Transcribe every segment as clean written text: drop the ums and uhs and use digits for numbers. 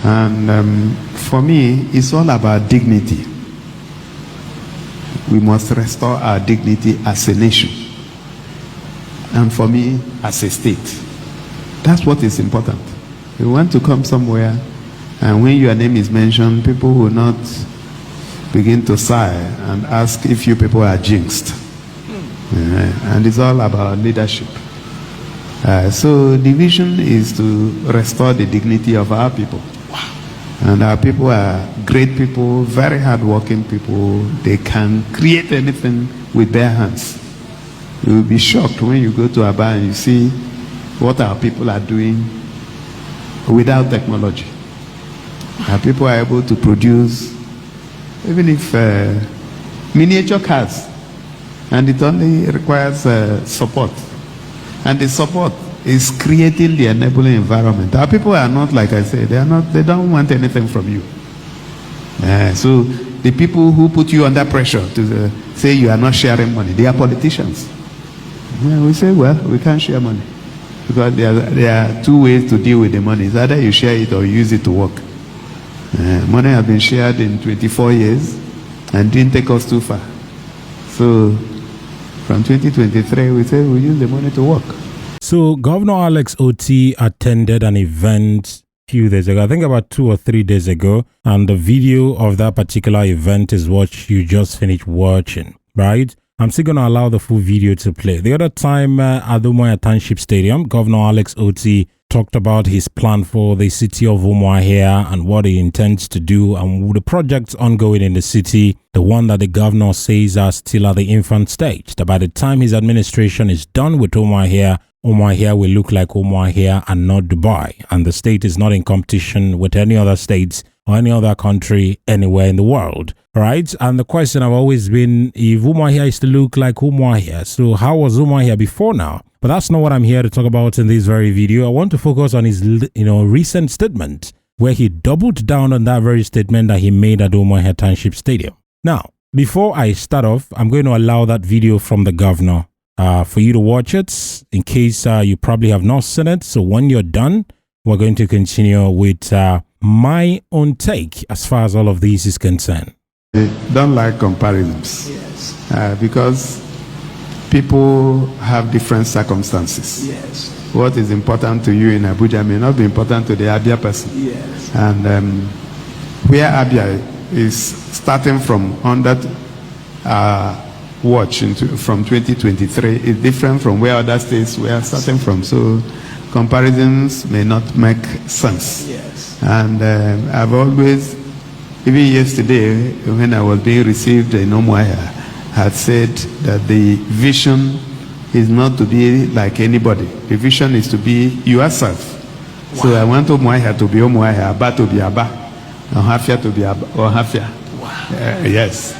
And for me, it's all about dignity. We must restore our dignity as a nation. And for me, as a state. That's what is important. You want to come somewhere, and when your name is mentioned, people will not begin to sigh and ask if you people are jinxed. And it's all about leadership. So the vision is to restore the dignity of our people. And our people are great people, very hardworking people. They can create anything with their hands. You will be shocked when you go to Abia and you see what our people are doing without technology. Our people are able to produce, even if miniature cars, and it only requires support. And the support is creating the enabling environment. Our people are not, like I said, they don't want anything from you. So the people who put you under pressure to say you are not sharing money, they are politicians. We say, well, we can't share money. Because there are two ways to deal with the money. It's either you share it or you use it to work. Money has been shared in 24 years and didn't take us too far. So from 2023, we say we use the money to work. So Governor Alex Otti attended an event a few days ago, I think about 2 or 3 days ago, and the video of that particular event is what you just finished watching, right? I'm still going to allow the full video to play. The other time at the Umuahia Township Stadium, Governor Alex Otti talked about his plan for the city of Umuahia and what he intends to do and the projects ongoing in the city, the one that the governor says are still at the infant stage. That by the time his administration is done with Umuahia, Umuahia will look like Umuahia and not Dubai. And the state is not in competition with any other states or any other country anywhere in the world, right? And the question have always been, if Umuahia is to look like Umuahia, so how was Umuahia before now? But that's not what I'm here to talk about in this very video. I want to focus on his, recent statement where he doubled down on that very statement that he made at Umuahia Township Stadium. Now, before I start off, I'm going to allow that video from the governor for you to watch it in case you probably have not seen it. So when you're done, we're going to continue with my own take as far as all of this is concerned. I don't like comparisons. Yes. Because people have different circumstances. Yes. What is important to you in Abuja may not be important to the Abia person. Yes. And where Abia is starting from under watch from 2023 is different from where other states were starting from. So comparisons may not make sense. Yes. And I've always, even yesterday when I was being received in Umuahia, had said that the vision is not to be like anybody. The vision is to be yourself. Wow. So I want Umuahia to be Umuahia, Abba to be Abba, Ohafia to be Ohafia. Wow. Yes.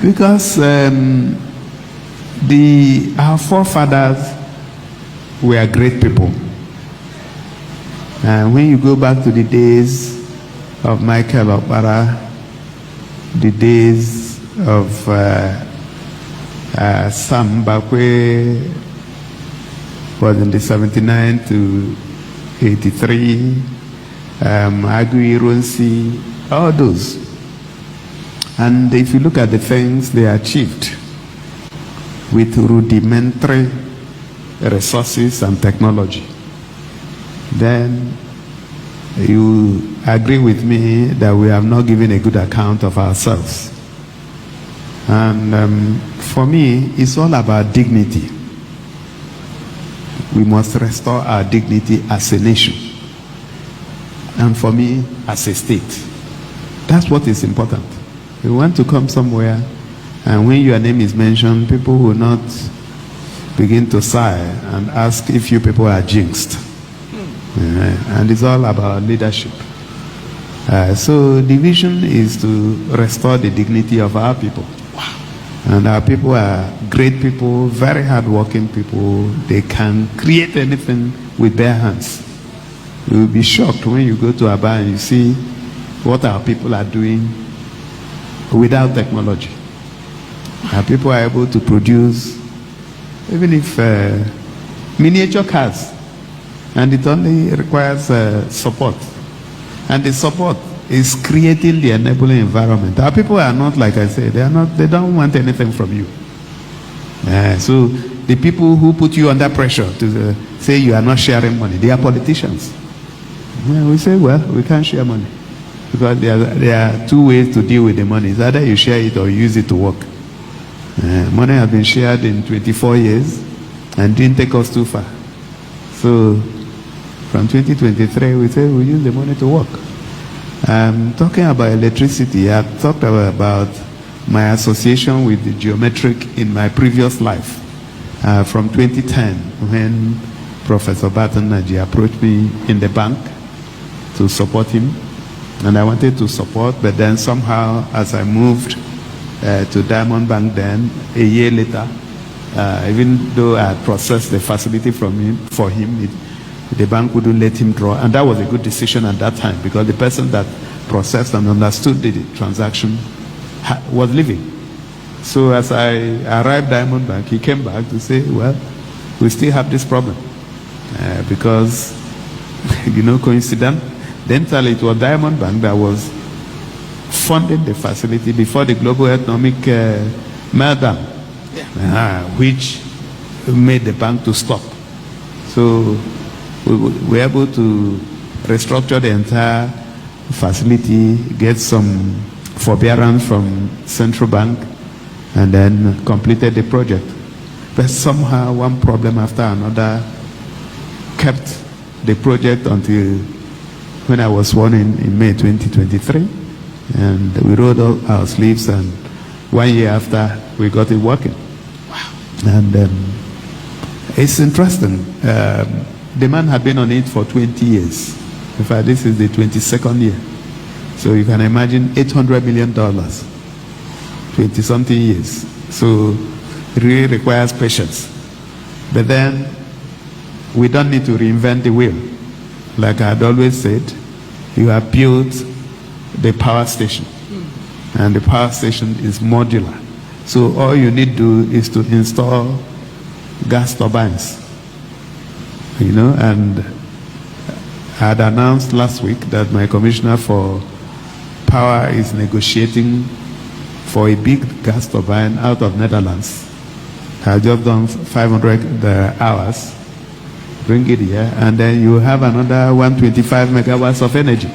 Because our forefathers were great people. And when you go back to the days of Michael Okpara, the days of Sam Bakwe was in the 79 to 83, Agui Ronsi, all those. And if you look at the things they achieved with rudimentary resources and technology, then you agree with me that we have not given a good account of ourselves. And for me, it's all about dignity. We must restore our dignity as a nation. And for me, as a state. That's what is important. You want to come somewhere, and when your name is mentioned, people will not begin to sigh and ask if you people are jinxed. And it's all about leadership. So the vision is to restore the dignity of our people. And our people are great people, very hardworking people. They can create anything with their hands. You will be shocked when you go to Abia and you see what our people are doing without technology. Our people are able to produce, even if miniature cars, and it only requires support. And the support is creating the enabling environment. Our people are not, like I said, they don't want anything from you. So the people who put you under pressure to say you are not sharing money, they are politicians. We say, well, we can't share money. Because there are two ways to deal with the money. It's either you share it or you use it to work. Money has been shared in 24 years and didn't take us too far. So from 2023, we say we use the money to work. Talking about electricity, I've talked about my association with the geometric in my previous life. From 2010, when Professor Barton Naji approached me in the bank to support him. And I wanted to support, but then somehow, as I moved to Diamond Bank then, a year later, even though I had processed the facility for him, the bank wouldn't let him draw. And that was a good decision at that time, because the person that processed and understood the transaction was leaving. So as I arrived at Diamond Bank, he came back to say, well, we still have this problem. Because, coincidentally, it was Diamond Bank that was funding the facility before the global economic meltdown, which made the bank to stop. So we were able to restructure the entire facility, get some forbearance from central bank, and then completed the project. But somehow one problem after another kept the project until when I was sworn in May 2023, and we rolled up our sleeves, and 1 year after we got it working. Wow. And it's interesting. The man had been on it for 20 years. In fact, this is the 22nd year. So you can imagine $800 million, 20-something years. So it really requires patience. But then we don't need to reinvent the wheel. Like I had always said, you have built the power station. And the power station is modular. So all you need to do is to install gas turbines. And I had announced last week that my commissioner for power is negotiating for a big gas turbine out of Netherlands. I have just done 500 hours. Bring it here, and then you have another 125 megawatts of energy.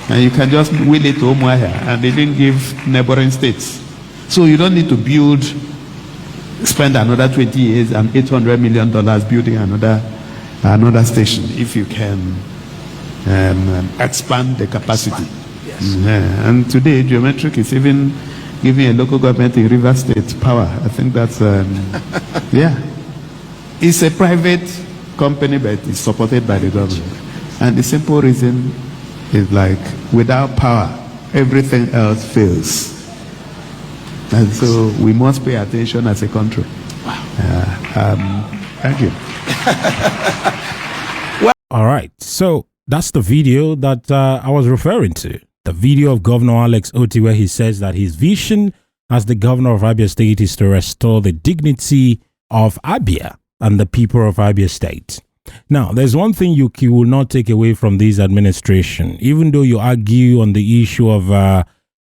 And you can just wheel it to Umuahia, and they didn't give neighboring states. So you don't need to spend another 20 years and $800 million building another station if you can expand the capacity. Yes. And today, Geometric is even giving a local government in River State power. I think that's, It's a private company, but it's supported by the government. And the simple reason is like, without power, everything else fails. And so we must pay attention as a country. Wow. Thank you. All right. So that's the video that I was referring to. The video of Governor Alex Otti, where he says that his vision as the governor of Abia State is to restore the dignity of Abia and the people of Abia State. Now, there's one thing you will not take away from this administration, even though you argue on the issue of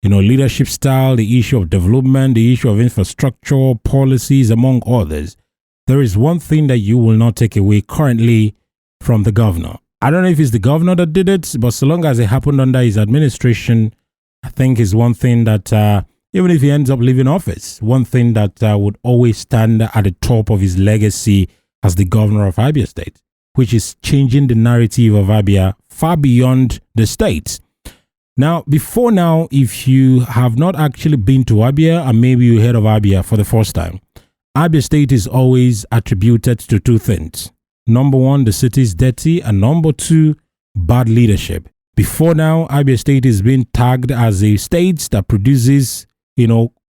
leadership style, the issue of development, the issue of infrastructure, policies, among others. There is one thing that you will not take away currently from the governor. I don't know if it's the governor that did it, but so long as it happened under his administration, I think is one thing that, even if he ends up leaving office, one thing that would always stand at the top of his legacy as the governor of Abia State, which is changing the narrative of Abia far beyond the state. Now, before now, if you have not actually been to Abia, and maybe you heard of Abia for the first time, Abia State is always attributed to two things. Number one, the city is dirty, and number two, bad leadership. Before now, Abia State is being tagged as a state that produces,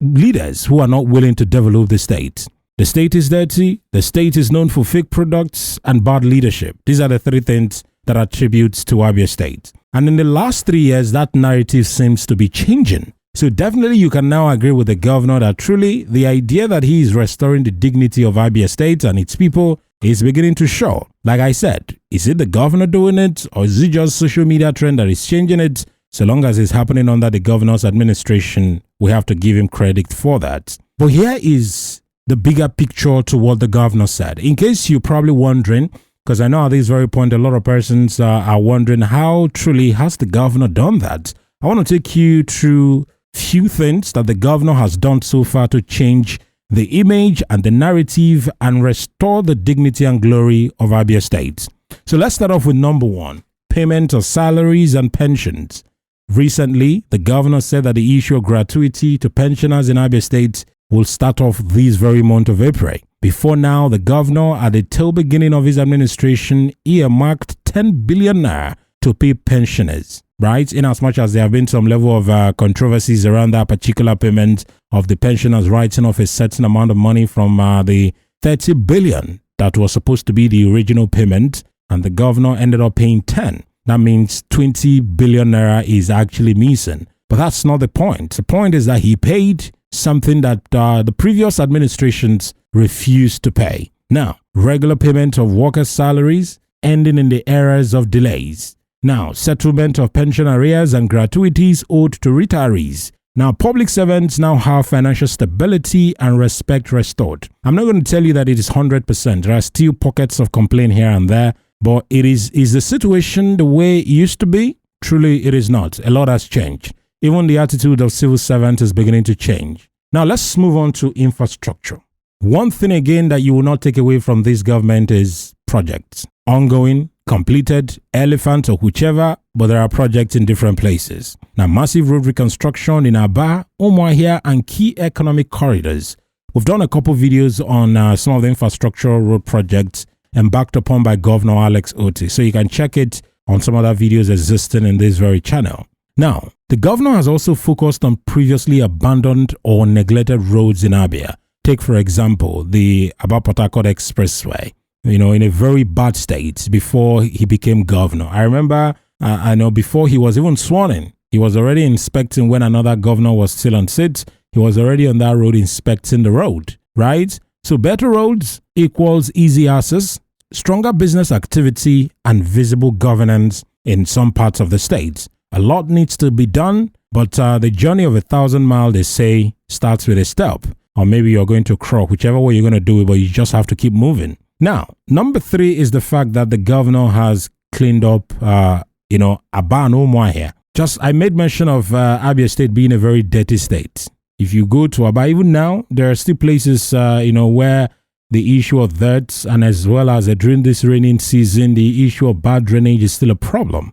leaders who are not willing to develop the state. The state is dirty, the state is known for fake products, and bad leadership. These are the three things that attributes to Abia State. And in the last 3 years, that narrative seems to be changing. So definitely you can now agree with the governor that truly the idea that he is restoring the dignity of Abia State and its people is beginning to show. Like I said, is it the governor doing it, or is it just social media trend that is changing it? So long as it's happening under the governor's administration, we have to give him credit for that. But here is the bigger picture to what the governor said. In case you're probably wondering, because I know at this very point a lot of persons are wondering how truly has the governor done that. I want to take you through few things that the governor has done so far to change the image and the narrative and restore the dignity and glory of Abia State. So let's start off with number one, payment of salaries and pensions. Recently, the governor said that the issue of gratuity to pensioners in Abia State will start off this very month of April. Before now, the governor, at the tail beginning of his administration, earmarked 10 billion naira to pay pensioners, right? In as much as there have been some level of controversies around that particular payment of the pensioners writing off a certain amount of money from the 30 billion that was supposed to be the original payment, and the governor ended up paying 10. That means 20 billion naira is actually missing. But that's not the point. The point is that he paid something that the previous administrations refused to pay. Now, regular payment of workers' salaries, ending in the eras of delays. Now, settlement of pension arrears and gratuities owed to retirees. Now, public servants now have financial stability and respect restored. I'm not going to tell you that it is 100%. There are still pockets of complaint here and there, but is the situation the way it used to be? Truly, it is not. A lot has changed. Even the attitude of civil servants is beginning to change. Now, let's move on to infrastructure. One thing again that you will not take away from this government is projects. Ongoing, completed, elephant or whichever, but there are projects in different places. Now, massive road reconstruction in Abia, Umuahia, and key economic corridors. We've done a couple videos on some of the infrastructural road projects embarked upon by Governor Alex Otti. So you can check it on some other videos existing in this very channel. Now, the governor has also focused on previously abandoned or neglected roads in Abia. Take, for example, the Abia-Port Harcourt Expressway, in a very bad state before he became governor. I remember, I know before he was even sworn in, he was already inspecting when another governor was still on seat. He was already on that road inspecting the road, right? So better roads equals easy access, stronger business activity, and visible governance in some parts of the state. A lot needs to be done, but the journey of 1,000 miles, they say, starts with a step. Or maybe you're going to crawl, whichever way you're going to do it, but you just have to keep moving. Now, number 3 is the fact that the governor has cleaned up, Abia and Umuahia. I made mention of Abia State being a very dirty state. If you go to Abia, even now, there are still places, where the issue of dirt, and as well as during this raining season, the issue of bad drainage is still a problem.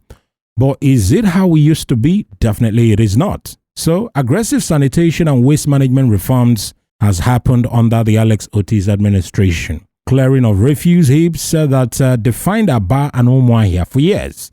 But is it how we used to be? Definitely it is not. So aggressive sanitation and waste management reforms has happened under the Alex Otti's administration. Clearing of refuse heaps that defined Abia and Umuahia for years.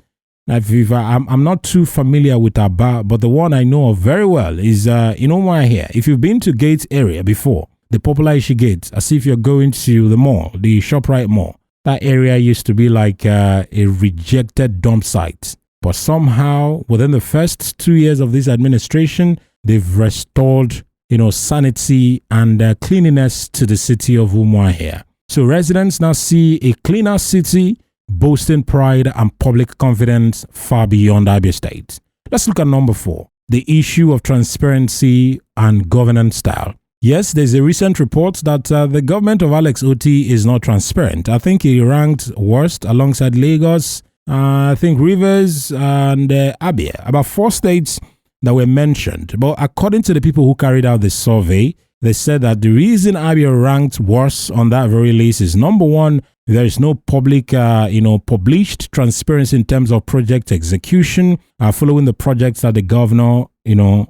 I'm not too familiar with Abia, but the one I know of very well is in Umuahia. If you've been to Gates area before, the popular Ishi Gates, as if you're going to the mall, the ShopRite mall, that area used to be like a rejected dump site. But somehow, within the first 2 years of this administration, they've restored, sanity and cleanliness to the city of Umuahia. So residents now see a cleaner city, boasting pride and public confidence far beyond Abia State. Let's look at number 4, the issue of transparency and governance style. Yes, there's a recent report that the government of Alex Otti is not transparent. I think he ranked worst alongside Lagos, I think Rivers and Abia, about 4 states that were mentioned. But according to the people who carried out the survey, they said that the reason Abia ranked worse on that very list is number 1, there is no public, published transparency in terms of project execution, following the projects that the governor,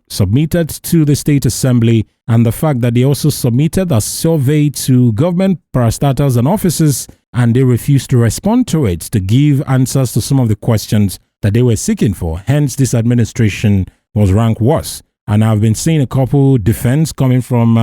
submitted to the state assembly, and the fact that they also submitted a survey to government parastatals and offices, and they refused to respond to it to give answers to some of the questions that they were seeking for. Hence, this administration was ranked worse. And I've been seeing a couple defense coming from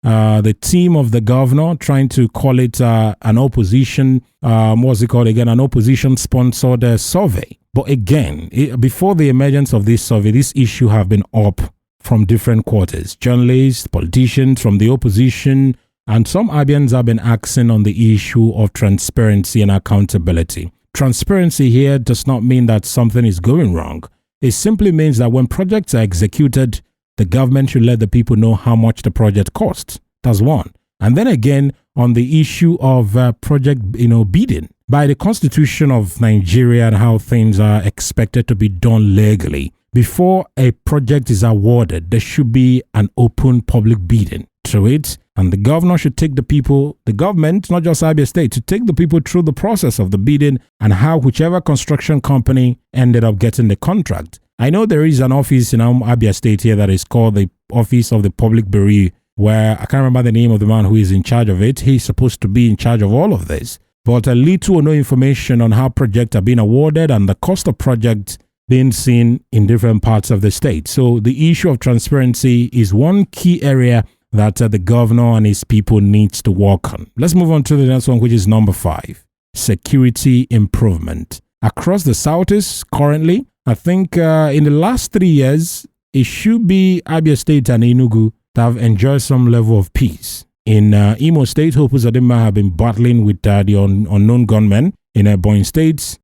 the team of the governor trying to call it an opposition, an opposition-sponsored survey. But again, before the emergence of this survey, this issue have been up from different quarters, journalists, politicians from the opposition, and some Abians have been asking on the issue of transparency and accountability. Transparency here does not mean that something is going wrong. It simply means that when projects are executed, the government should let the people know how much the project costs. That's one. And then again, on the issue of project bidding, by the Constitution of Nigeria and how things are expected to be done legally, before a project is awarded, there should be an open public bidding through it. And the governor should take the people, the government, not just Abia State, to take the people through the process of the bidding and how whichever construction company ended up getting the contract. I know there is an office in Abia State here that is called the Office of the Public Bureau, where I can't remember the name of the man who is in charge of it. He's supposed to be in charge of all of this. But a little or no information on how projects are being awarded and the cost of projects being seen in different parts of the state. So the issue of transparency is one key area that the governor and his people needs to work on. Let's move on to the next one, which is number 5, security improvement. Across the Southeast currently, I think in the last 3 years, it should be Abia State and Enugu that have enjoyed some level of peace. In Imo State, Hope Uzodinma have been battling with the unknown gunmen. In Ebonyi State,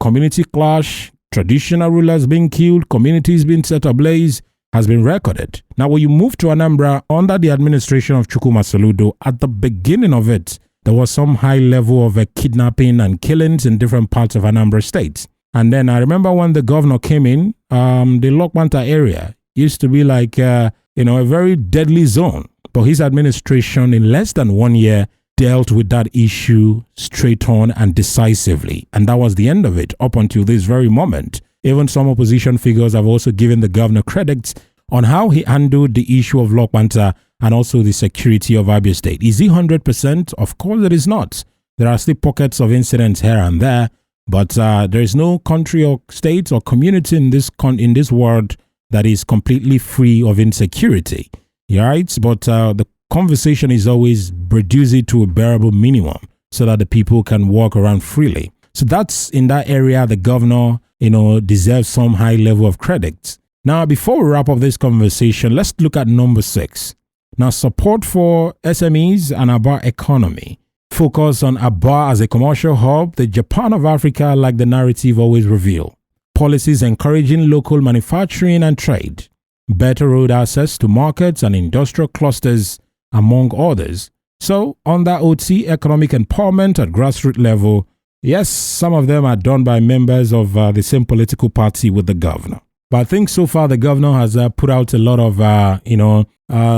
community clash, traditional rulers being killed, communities being set ablaze, has been recorded. Now, when you move to Anambra under the administration of Chukwuma Soludo, at the beginning of it, there was some high level of kidnapping and killings in different parts of Anambra State. And then I remember when the governor came in, the Lokmanta area used to be like, a very deadly zone. But his administration in less than 1 year dealt with that issue straight on and decisively. And that was the end of it up until this very moment. Even some opposition figures have also given the governor credits on how he handled the issue of Lokmanta and also the security of Abia State. Is he 100%? Of course it is not. There are still pockets of incidents here and there, but there is no country or state or community in this world that is completely free of insecurity. Right? But the conversation is always reduce it to a bearable minimum so that the people can walk around freely. So that's in that area the governor deserves some high level of credit. Now, before we wrap up this conversation, let's look at number 6. Now, support for SMEs and Abia economy. Focus on Abia as a commercial hub, the Japan of Africa, like the narrative always reveal. Policies encouraging local manufacturing and trade. Better road access to markets and industrial clusters, among others. So, on that Otti, economic empowerment at grassroots level, yes, some of them are done by members of the same political party with the governor. But I think so far the governor has put out a lot of,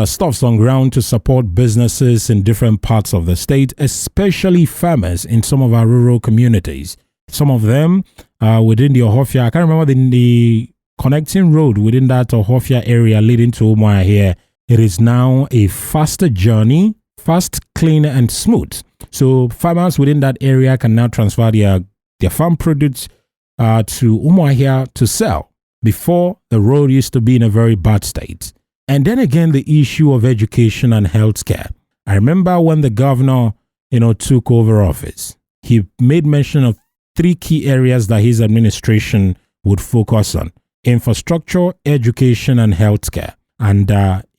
stuffs on ground to support businesses in different parts of the state, especially farmers in some of our rural communities. Some of them within the Umuahia, I can't remember the connecting road within that Umuahia area leading to Umuahia. It is now a faster journey, fast, clean, and smooth. So farmers within that area can now transfer their farm produce to Umuahia to sell. Before, the road used to be in a very bad state. And then again, the issue of education and healthcare. I remember when the governor, took over office, he made mention of 3 key areas that his administration would focus on: infrastructure, education, and healthcare. And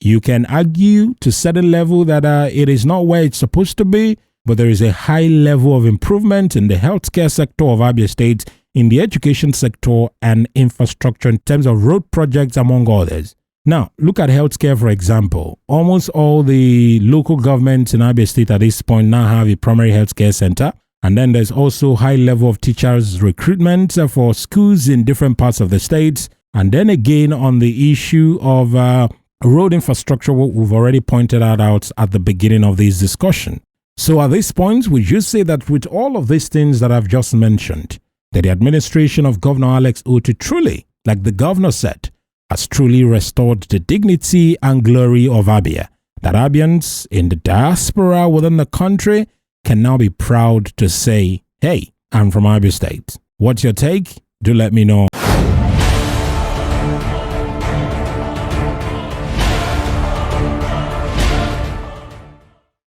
you can argue to certain level that it is not where it's supposed to be, but there is a high level of improvement in the healthcare sector of Abia State, in the education sector and infrastructure in terms of road projects, among others. Now, look at healthcare, for example. Almost all the local governments in Abia State at this point now have a primary healthcare center. And then there's also high level of teachers recruitment for schools in different parts of the state. And then again, on the issue of road infrastructure, what we've already pointed out at the beginning of this discussion. So at this point, we just say that with all of these things that I've just mentioned, that the administration of Governor Alex Otti truly, like the governor said, has truly restored the dignity and glory of Abia, that Abians in the diaspora within the country can now be proud to say, hey, I'm from Abia State. What's your take? Do let me know.